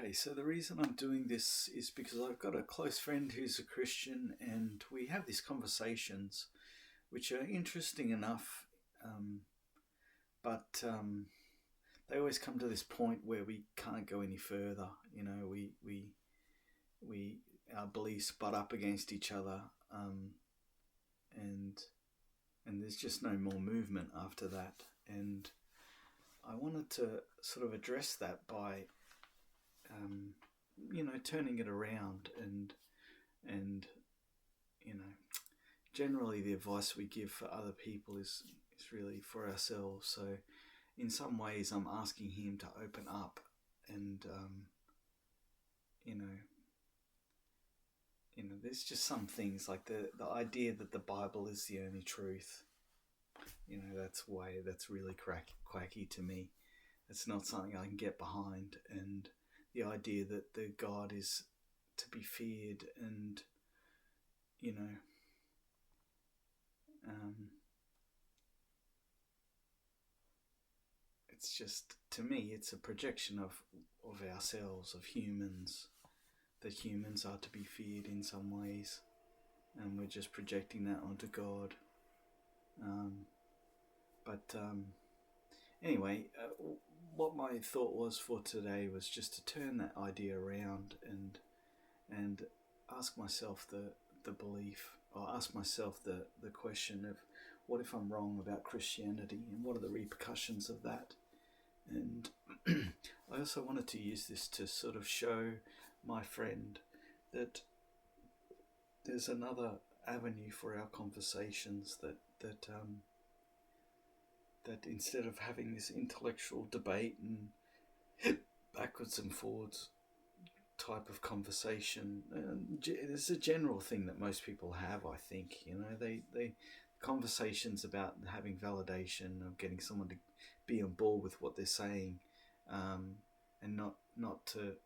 Okay, so the reason I'm doing this is because I've got a close friend who's a Christian, and we have these conversations which are interesting enough, but they always come to this point where we can't go any further. We our beliefs butt up against each other, and there's just no more movement after that. And I wanted to sort of address that by turning it around, and generally the advice we give for other people is really for ourselves. So in some ways I'm asking him to open up, and there's just some things like the idea that the Bible is the only truth. That's really quacky to me. It's not something I can get behind. And the idea that the God is to be feared, and it's just, to me, it's a projection of ourselves, of humans, that humans are to be feared in some ways, and we're just projecting that onto God. Anyway, what my thought was for today was just to turn that idea around and ask myself the belief, or ask myself the question of, what if I'm wrong about Christianity, and what are the repercussions of that? And I also wanted to use this to sort of show my friend that there's another avenue for our conversations, that instead of having this intellectual debate and backwards and forwards type of conversation, it's a general thing that most people have, I think. They conversations about having validation, of getting someone to be on board with what they're saying, and not to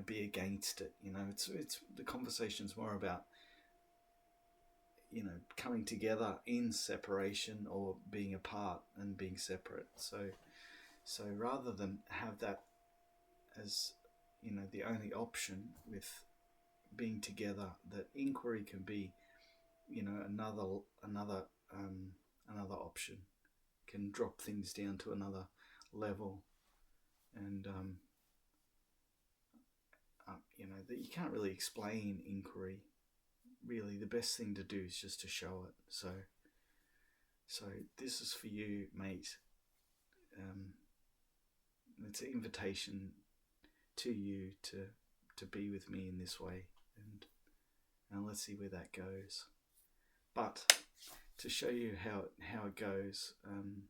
be against it. It's the conversation's more about coming together in separation, or being apart and being separate. So rather than have that as the only option with being together, that inquiry can be another option, can drop things down to another level. And that you can't really explain inquiry. Really, the best thing to do is just to show it. So this is for you, mate. It's an invitation to you to be with me in this way, and let's see where that goes. But to show you how it goes, I'm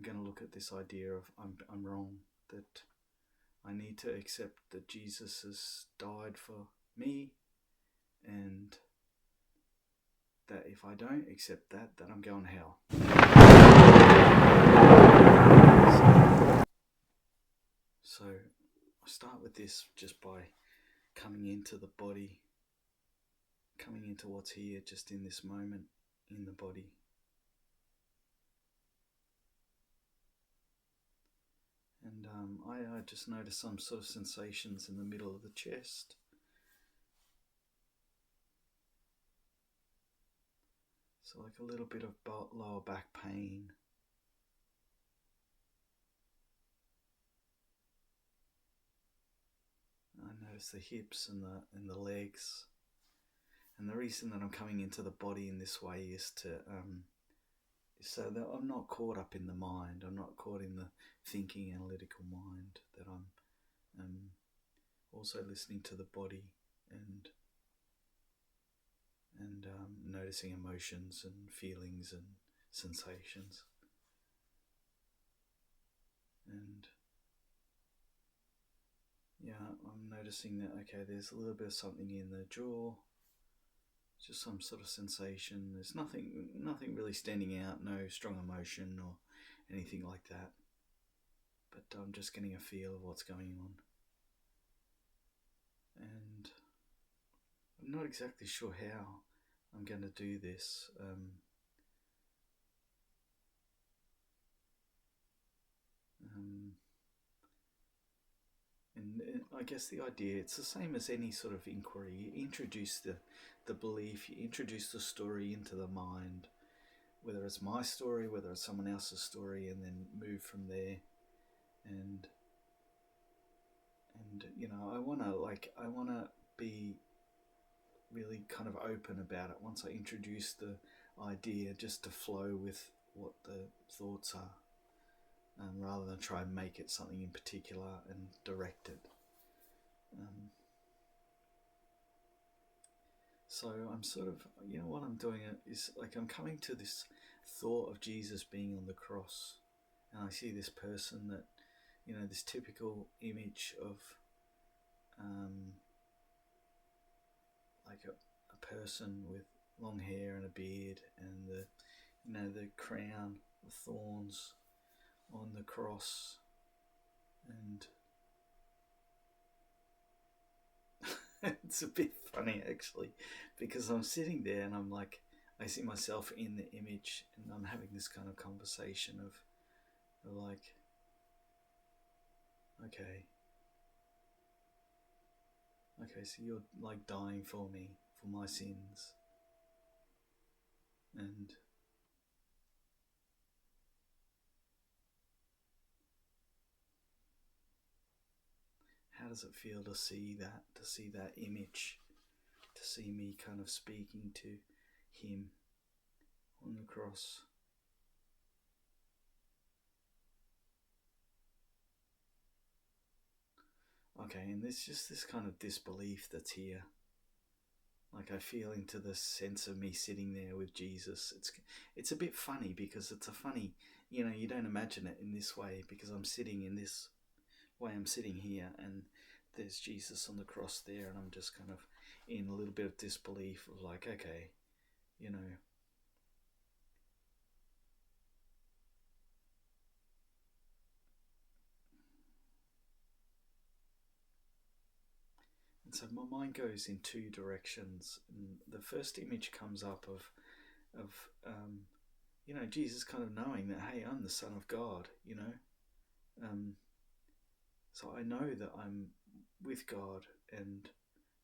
going to look at this idea of I'm wrong, that I need to accept that Jesus has died for me, and that if I don't accept that I'm going to hell. So I start with this just by coming into the body, coming into what's here just in this moment in the body. And I just notice some sort of sensations in the middle of the chest. So like a little bit of lower back pain. I notice the hips and the legs. And the reason that I'm coming into the body in this way is so that I'm not caught up in the mind. I'm not caught in the thinking, analytical mind. That I'm also listening to the body and noticing emotions and feelings and sensations. And I'm noticing that, okay, there's a little bit of something in the jaw, just some sort of sensation. There's nothing really standing out, no strong emotion or anything like that. But I'm just getting a feel of what's going on. And I'm not exactly sure how I'm going to do this. And I guess the idea, it's the same as any sort of inquiry. You introduce the belief, you introduce the story into the mind, whether it's my story, whether it's someone else's story, and then move from there. And I want to be really kind of open about it once I introduce the idea, just to flow with what the thoughts are, rather than try and make it something in particular and direct it. So I'm sort of, what I'm doing is like I'm coming to this thought of Jesus being on the cross, and I see this person that, this typical image of like a person with long hair and a beard, and the crown of thorns on the cross, and it's a bit funny actually, because I'm sitting there and I'm like, I see myself in the image, and I'm having this kind of conversation of like, okay, so you're like dying for me, for my sins, and how does it feel to see that image, to see me kind of speaking to him on the cross? Okay, and there's just this kind of disbelief that's here. Like I feel into the sense of me sitting there with Jesus. It's a bit funny, because it's a funny, you don't imagine it in this way, because I'm sitting in this way, I'm sitting here, and there's Jesus on the cross there, and I'm just kind of in a little bit of disbelief of like, okay, And so my mind goes in two directions. And the first image comes up of Jesus kind of knowing that, hey, I'm the Son of God, so I know that I'm with God, and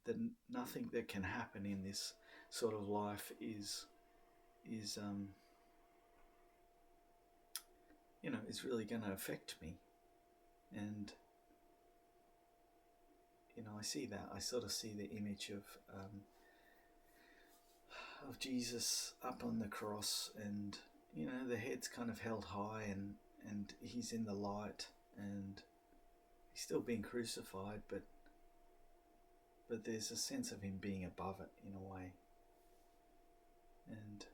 that nothing that can happen in this sort of life is really going to affect me. And I see that. I sort of see the image of Jesus up on the cross, and the head's kind of held high, and he's in the light, and he's still being crucified, but there's a sense of him being above it in a way. And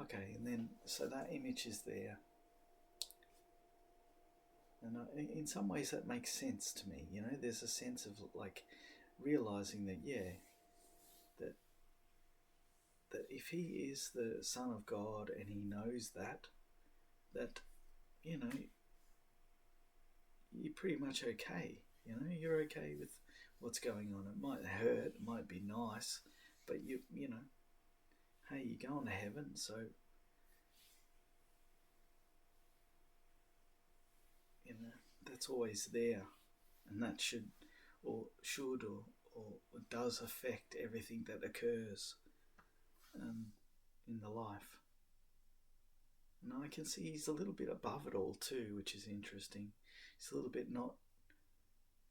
okay, and then so that image is there. And in some ways that makes sense to me. There's a sense of like realizing that, that if he is the Son of God, and he knows that you're pretty much okay. You're okay with what's going on. It might hurt, it might be nice, but hey, you're going to heaven, so that's always there, and that should or does affect everything that occurs in the life. And I can see he's a little bit above it all too, which is interesting. He's a little bit not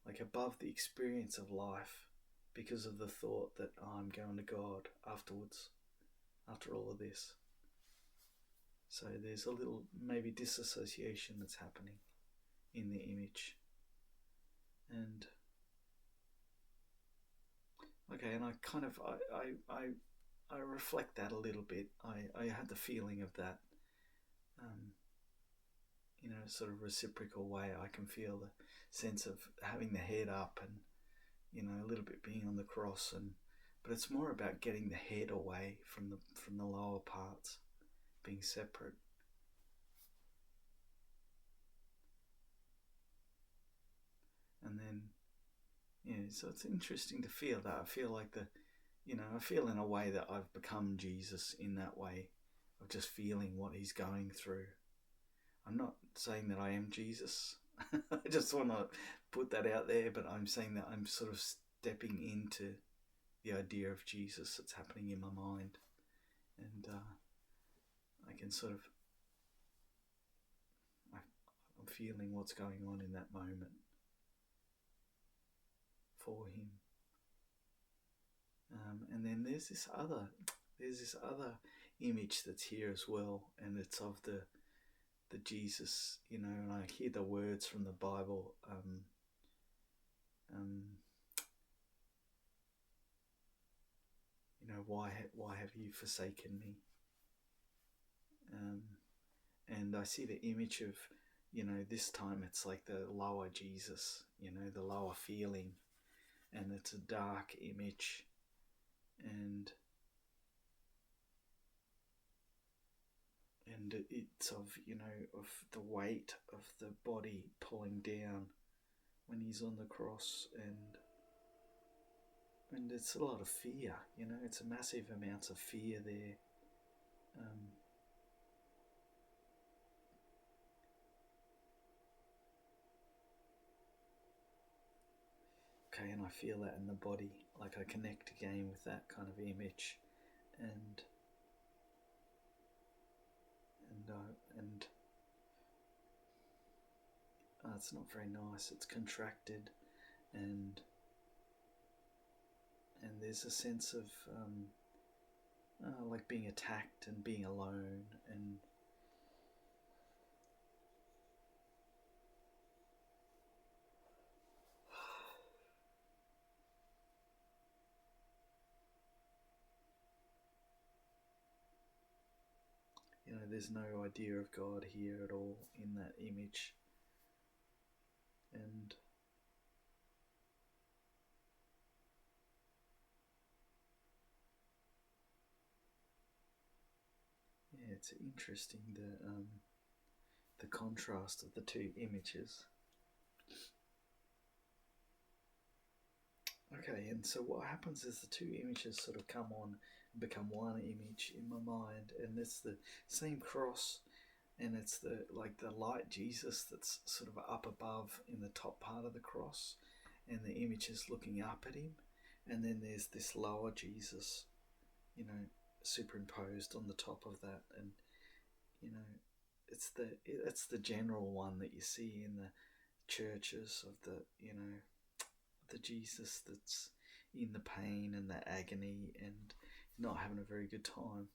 like above the experience of life, because of the thought that I'm going to God afterwards, after all of this. So there's a little maybe disassociation that's happening in the image. And okay, and I kind of I reflect that a little bit. I had the feeling of that, sort of reciprocal way. I can feel the sense of having the head up, and a little bit being on the cross, but it's more about getting the head away from the lower parts, being separate. And then, so it's interesting to feel that. I feel like I feel in a way that I've become Jesus in that way, of just feeling what he's going through. I'm not saying that I am Jesus. I just want to put that out there, but I'm saying that I'm sort of stepping into the idea of Jesus that's happening in my mind, and I can sort of, I'm feeling what's going on in that moment for him. And then there's this other image that's here as well, and it's of the Jesus, and I hear the words from the Bible. Why have you forsaken me? And I see the image of, this time it's like the lower Jesus, the lower feeling, and it's a dark image, and it's of, of the weight of the body pulling down when he's on the cross, and it's a lot of fear, it's a massive amount of fear there. Okay, and I feel that in the body, like I connect again with that kind of image, and it's not very nice. It's contracted, and there's a sense of like being attacked and being alone, and there's no idea of God here at all in that image, and yeah, it's interesting the contrast of the two images. Okay, and so what happens is the two images sort of come on and become one image in my mind, and it's the same cross, and it's the light Jesus that's sort of up above in the top part of the cross, and the image is looking up at him, and then there's this lower Jesus, superimposed on the top of that, and it's the general one that you see in the churches of the the Jesus that's in the pain and the agony and not having a very good time.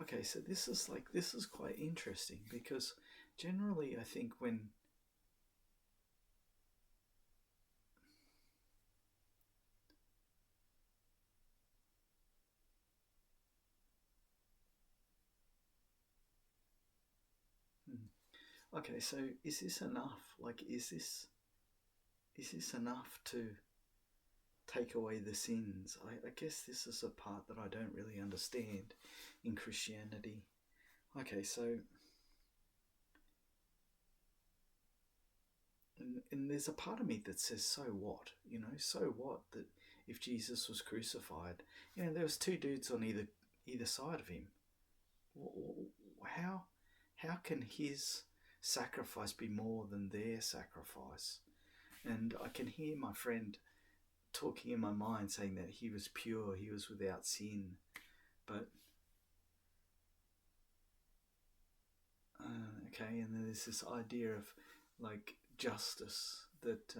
Okay, so this is quite interesting, because generally I think when okay, so is this enough? Like, is this enough to take away the sins? I guess this is a part that I don't really understand in Christianity. Okay, so and there's a part of me that says, so what? So what that if Jesus was crucified? There was two dudes on either side of him. How can his sacrifice be more than their sacrifice? And I can hear my friend talking in my mind saying that he was pure, he was without sin, but okay, and then there's this idea of like justice, that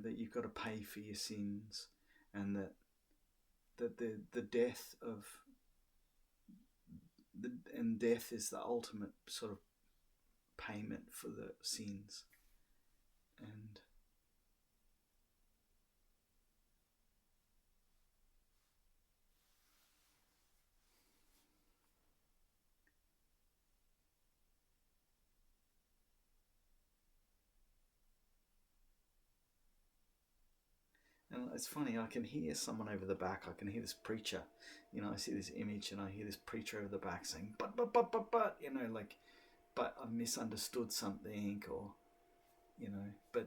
that you've got to pay for your sins, and that the death of and death is the ultimate sort of payment for the sins, and it's funny, I can hear someone over the back, I can hear this preacher, I see this image and I hear this preacher over the back saying, but, but I misunderstood something, or, but,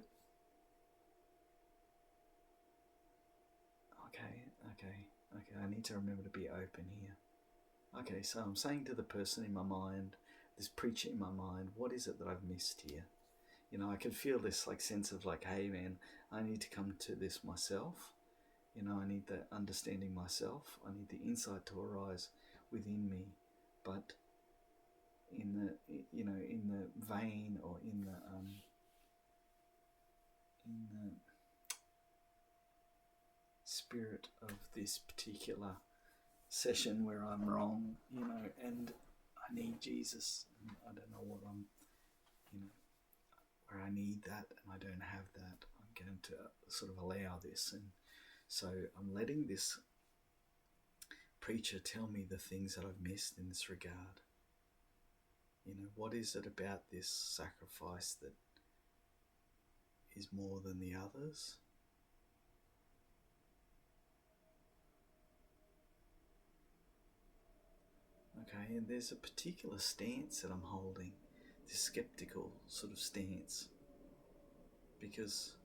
okay, I need to remember to be open here. Okay, so I'm saying to the person in my mind, this preacher in my mind, what is it that I've missed here? I can feel this sense of hey man, I need to come to this myself. I need the understanding myself. I need the insight to arise within me. But in the vein, or in the spirit of this particular session where I'm wrong, and I need Jesus. I don't know what where I need that and I don't have that. I'm going to sort of allow this, and so I'm letting this preacher tell me the things that I've missed in this regard. What is it about this sacrifice that is more than the others? Okay, and there's a particular stance that I'm holding, this skeptical sort of stance, because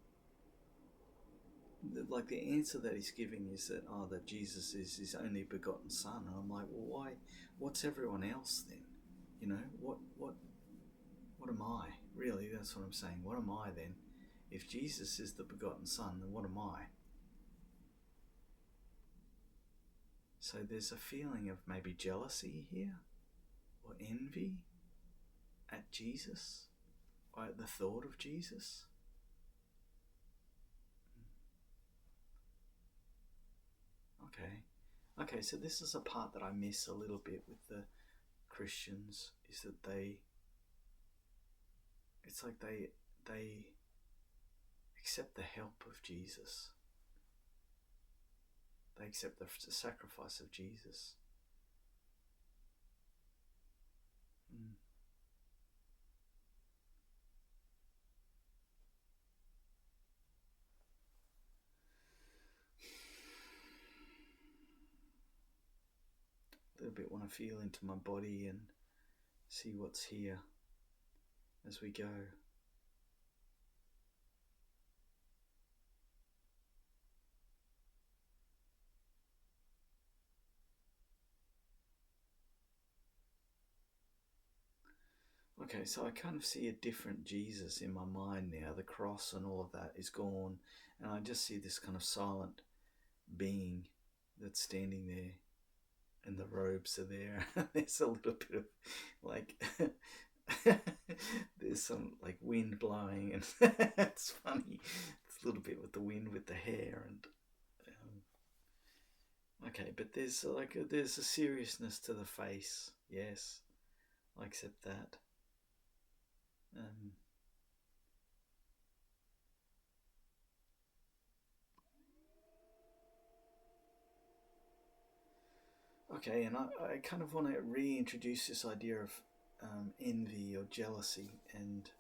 the answer that he's giving is that Jesus is his only begotten son. And I'm like, well, why? What's everyone else then? What am I? Really, that's what I'm saying. What am I then? If Jesus is the begotten son, then what am I? So there's a feeling of maybe jealousy here, or envy at Jesus, or at the thought of Jesus. Okay, so this is a part that I miss a little bit with the Christians, is that it's like they accept the help of Jesus. They accept the sacrifice of Jesus. A little bit want to feel into my body and see what's here as we go. Okay, so I kind of see a different Jesus in my mind now. The cross and all of that is gone, and I just see this kind of silent being that's standing there, and the robes are there. There's a little bit of there's some wind blowing, and it's funny. It's a little bit with the wind with the hair, and okay, but there's there's a seriousness to the face. Yes, I accept that. Okay, and I kind of want to reintroduce this idea of envy or jealousy, and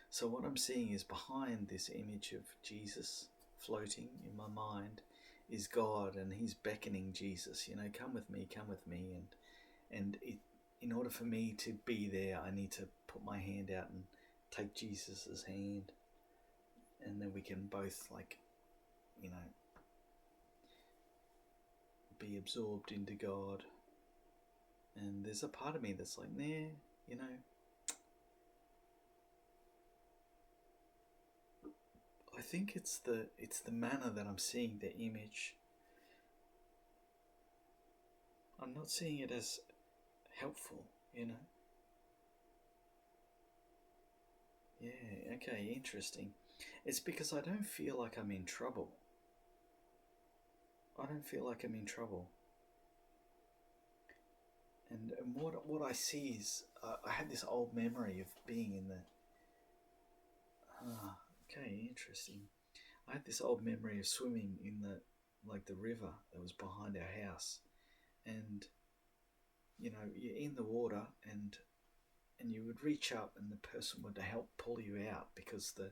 so what I'm seeing is behind this image of Jesus floating in my mind is God, and he's beckoning Jesus, come with me, and in order for me to be there, I need to put my hand out and take Jesus's hand, and then we can both be absorbed into God. And there's a part of me that's like, nah, I think it's the manner that I'm seeing the image. I'm not seeing it as helpful, Yeah, okay, interesting. It's because I don't feel like I'm in trouble. I don't feel like I'm in trouble. And what I see is, I had this old memory of being in the... okay, interesting. I had this old memory of swimming in the river that was behind our house. And, you're in the water, and you would reach up and the person would help pull you out because the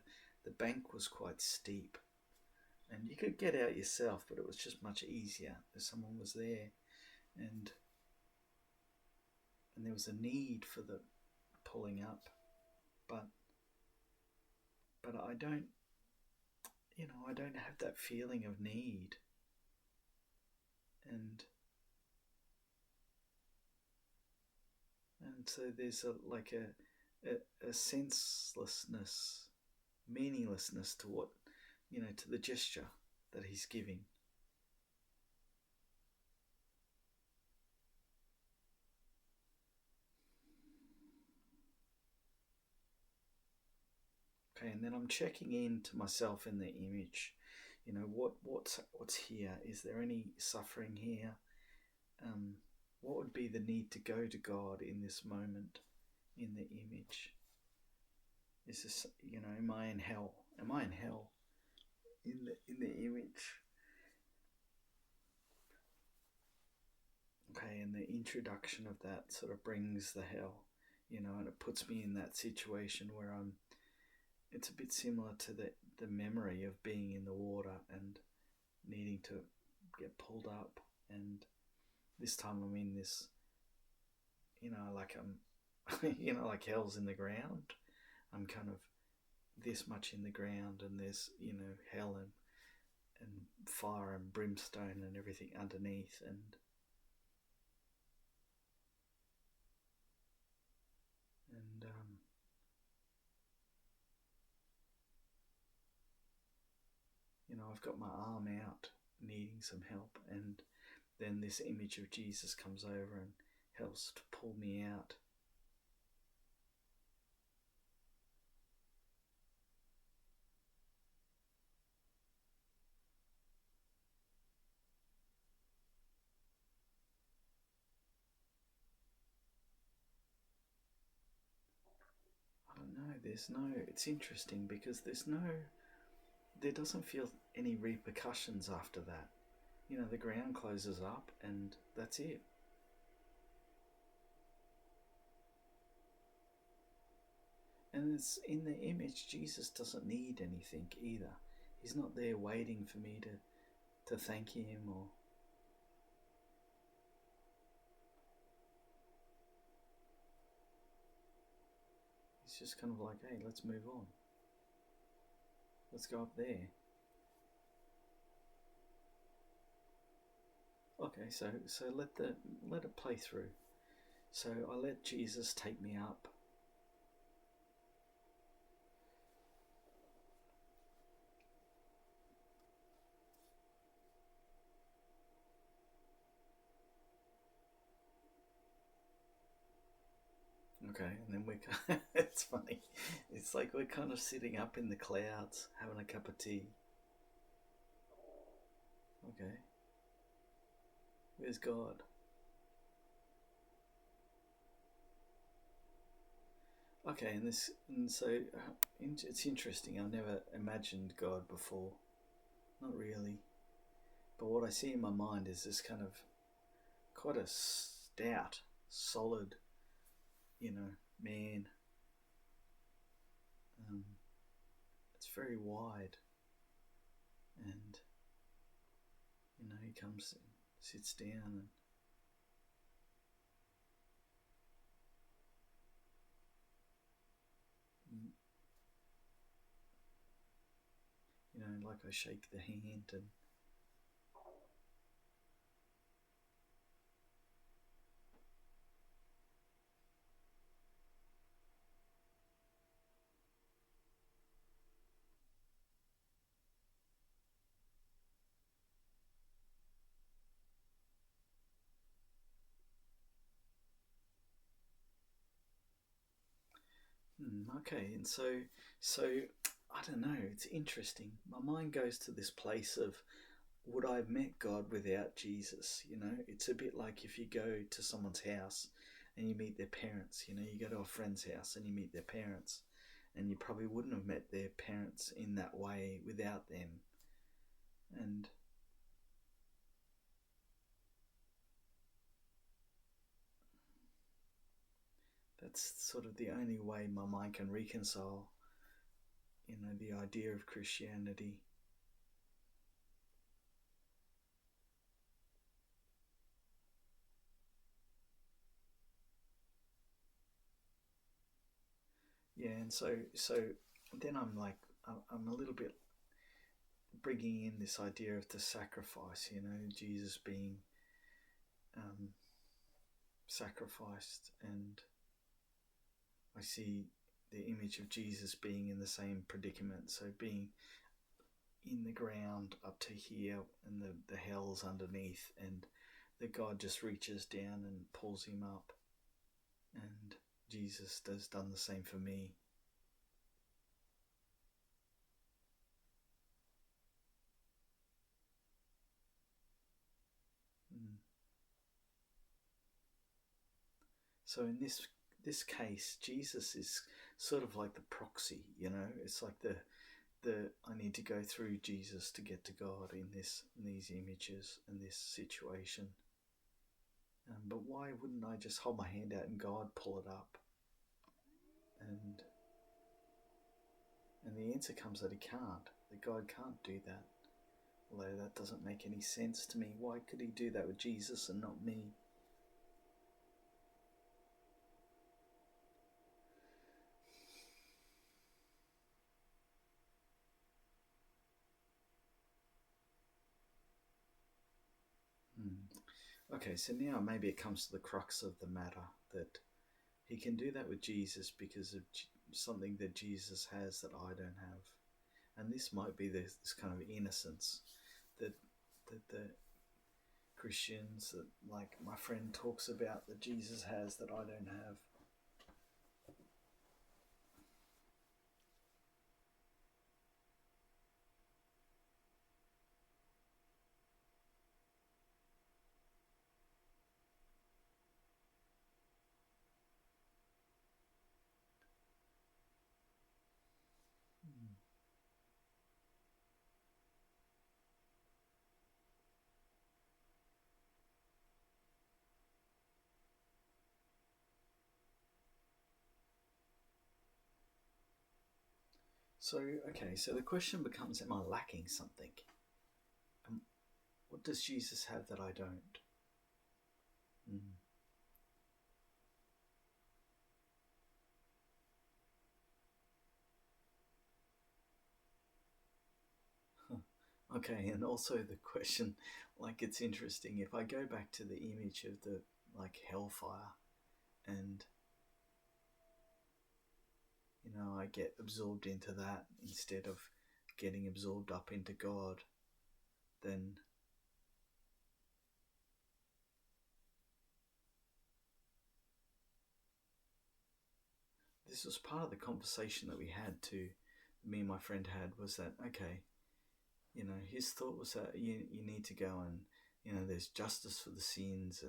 bank was quite steep. And you could get out yourself, but it was just much easier if someone was there, and there was a need for the pulling up, but I don't, I don't have that feeling of need, and so there's a senselessness, meaninglessness to what, to the gesture that he's giving. Okay, and then I'm checking into myself in the image. What's here? Is there any suffering here? What would be the need to go to God in this moment, in the image? Is this, am I in hell? Am I in hell in the image? Okay, and the introduction of that sort of brings the hell, and it puts me in that situation where it's a bit similar to the memory of being in the water and needing to get pulled up, and this time I'm in this, like I'm, like hell's in the ground. I'm kind of this much in the ground, and there's, hell and fire and brimstone and everything underneath, and I've got my arm out needing some help, and then this image of Jesus comes over and helps to pull me out. I don't know, it's interesting because there doesn't feel any repercussions after that. The ground closes up and that's it. And it's in the image, Jesus doesn't need anything either. He's not there waiting for me to thank him, or he's just kind of like, hey, let's move on. Let's go up there. Okay, so let it play through. So I let Jesus take me up. Okay, and then it's funny. It's like we're kind of sitting up in the clouds, having a cup of tea. Okay. Where's God? Okay, and so it's interesting. I've never imagined God before, not really. But what I see in my mind is this kind of quite a stout, solid, man. It's very wide, and he comes and sits down, and like I shake the hand, and okay, and so I don't know. It's interesting. My mind goes to this place of, would I have met God without Jesus? It's a bit like if you go to someone's house and you meet their parents. You go to a friend's house and you meet their parents, and you probably wouldn't have met their parents in that way without them. And that's sort of the only way my mind can reconcile, the idea of Christianity. And so then I'm like, I'm a little bit bringing in this idea of the sacrifice, Jesus being sacrificed, and I see the image of Jesus being in the same predicament, so being in the ground up to here and the hell's underneath, and that God just reaches down and pulls him up, and Jesus has done the same for me. So in this case, Jesus is sort of like the proxy, It's like the I need to go through Jesus to get to God in these images and this situation. But why wouldn't I just hold my hand out and God pull it up? And the answer comes that he can't. That God can't do that. Although that doesn't make any sense to me. Why could he do that with Jesus and not me? Okay, so now maybe it comes to the crux of the matter, that he can do that with Jesus because of something that Jesus has that I don't have. And this might be this kind of innocence that the Christians, that like my friend talks about, that Jesus has that I don't have. So, okay, so the question becomes, am I lacking something? What does Jesus have that I don't? Okay, and also the question, like, it's interesting, if I go back to the image of the, like, hellfire, and I get absorbed into that instead of getting absorbed up into God, then this was part of the conversation that we had too, me and my friend had, was that, okay, his thought was that you need to go and, there's justice for the sins,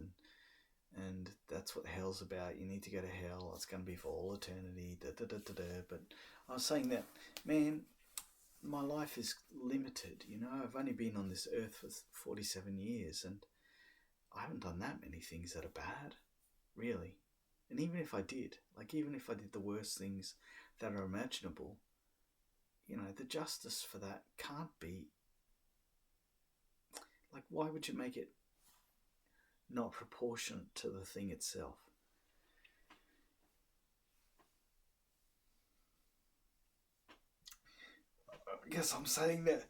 and that's what hell's about. You need to go to hell. It's going to be for all eternity. But I was saying that, man, my life is limited. I've only been on this earth for 47 years, and I haven't done that many things that are bad, really. And even if I did, even if I did the worst things that are imaginable, the justice for that can't be, why would you make it not proportionate to the thing itself? I guess I'm saying that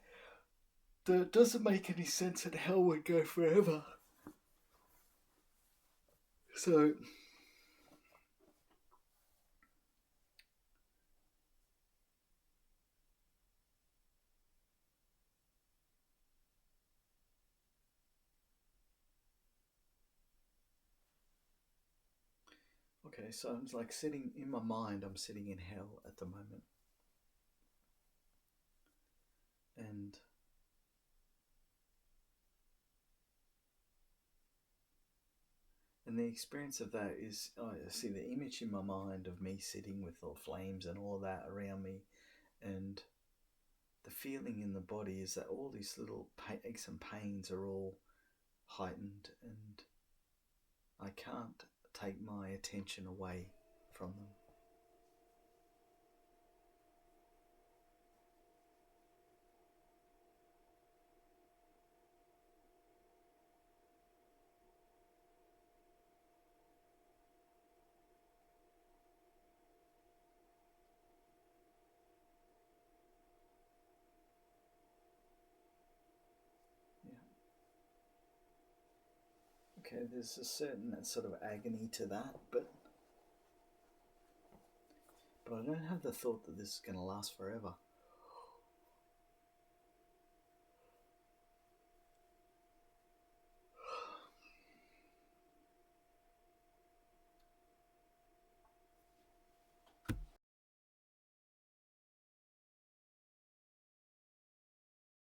it doesn't make any sense that hell would go forever. So, okay, so I'm sitting in my mind, I'm sitting in hell at the moment. And the experience of that is, I see the image in my mind of me sitting with all flames and all that around me, and the feeling in the body is that all these little aches and pains are all heightened, and I can't take my attention away from them. Okay, there's a certain sort of agony to that, but I don't have the thought that this is going to last forever.